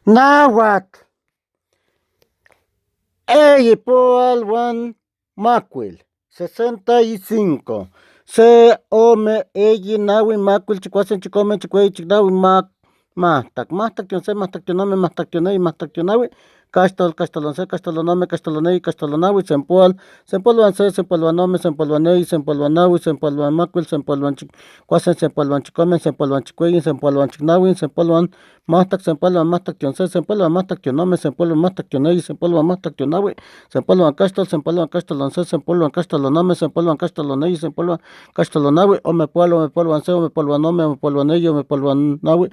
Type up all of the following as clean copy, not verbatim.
Náhuatl, Eyipoalhuan macuil, 65. Se, ome, eyi, naui, macuil, chicuasen, chicome, chicueyi, chicnaui, mahtac, se, mahtac-tionome, mahtac-tioneyi, mahtac-tionaui, caxtol, caxtolonce, caxtolonome, caxtoloneyi, caxtolonaui, sempoal, sempoaluan se, sempoaluanome, sempoaluaneyi, sempoaluanaui, sempoaluan macuil, sempoaluan chicuasen, sempoaluan chicome, sempoaluan chicueyi, sempoaluan chicnaui, sempoaluan mahtac, sempoaluan mahtac-tionse, sempoaluan mahtac-tionome, sempoaluan mahtac-tioneyi, sempoaluan mahtac-tionaui, sempoaluan caxtol, sempoaluan caxtolonce, sempoaluan caxtolonome, sempoaluan caxtoloneyi, sempoaluan caxtolonaui, omepoaluan se, omepoaluanome, omepoaluaneyi, omepoaluanaui,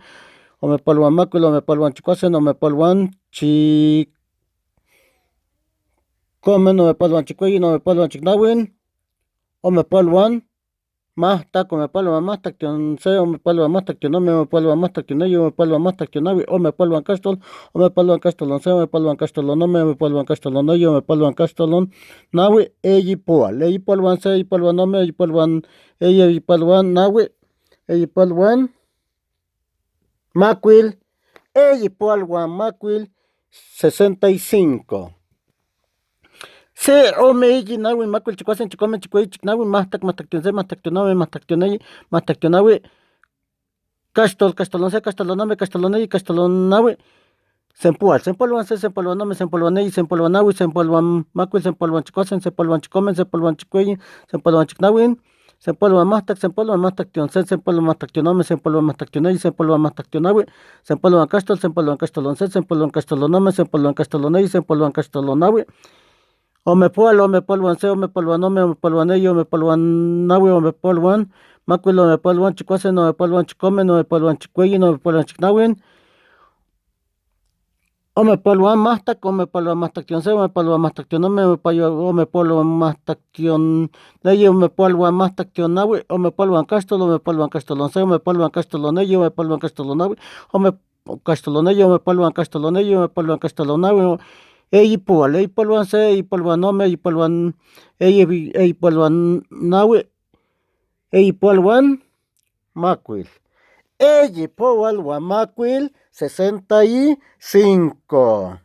omepoaluan macuil, omepoaluan chicuasen, omepoaluan chicome, omepoaluan chicueyi, omepoaluan chicnaui, omepoaluan mahtac, omepoaluan mahtac-tionse, omepoaluan mahtac-tionome, omepoaluan mahtac-tioneyi, omepoaluan mahtac-tionaui, omepoaluan caxtol, omepoaluan caxtolonce, omepoaluan caxtolonome, omepoaluan caxtoloneyi, omepoaluan caxtolonaui, eyipoal, eyipoaluan se, eyipoaluanome, eyipoaluan eyi, eyipoaluan naui, eyipoaluan macuil, eyipoaluan macuil, 65. Se, ome, eyi, naui, macuil, chicuasen, chicome, chicueyi, chicnaui, mahtac, mahtac-tionse, mahtac-tionome, mahtac-tioneyi, mahtac-tionaui, caxtol, caxtolonce, caxtolonome, caxtoloneyi, caxtolonaui, sempoal, sempoaluan se, sempoaluanome, sempoaluaneyi, sempoaluanaui, sempoaluan macuil, sempoaluan chicuasen, sempoaluan chicome, sempoaluan chicueyi, sempoaluan chicnaui, sempoaluan mahtac, sempoaluan mahtac-tionse, sempoaluan mahtac-tionome, sempoaluan mahtac-tioneyi, sempoaluan mahtac-tionaui, sempoaluan caxtol, sempoaluan caxtolonce, sempoaluan caxtolonome, sempoaluan caxtoloneyi, sempoaluan caxtolonaui, omepoaluan se, omepoaluanome, omepoaluaneyi, omepoaluanaui, omepoaluan macuil, omepoaluan chicuasen, omepoaluan chicome, omepoaluan chicueyi, omepoaluan chicnaui, omepoaluan mahtac, omepoaluan mahtac-tionse, omepoaluan mahtac-tionome, omepoaluan mahtac-tioneyi, omepoaluan mahtac-tionaui, omepoaluan caxtol, omepoaluan caxtolonce, omepoaluan caxtoloneyi, omepoaluan caxtolonaui, caxtoloneyi, omepoaluan caxtoloneyi, omepoaluan caxtolonaui, eyipoal, eyipoaluan se, eyipoaluanome, eyipoaluanaui, eyipoaluan macuil, eyipoaluan macuil, 65.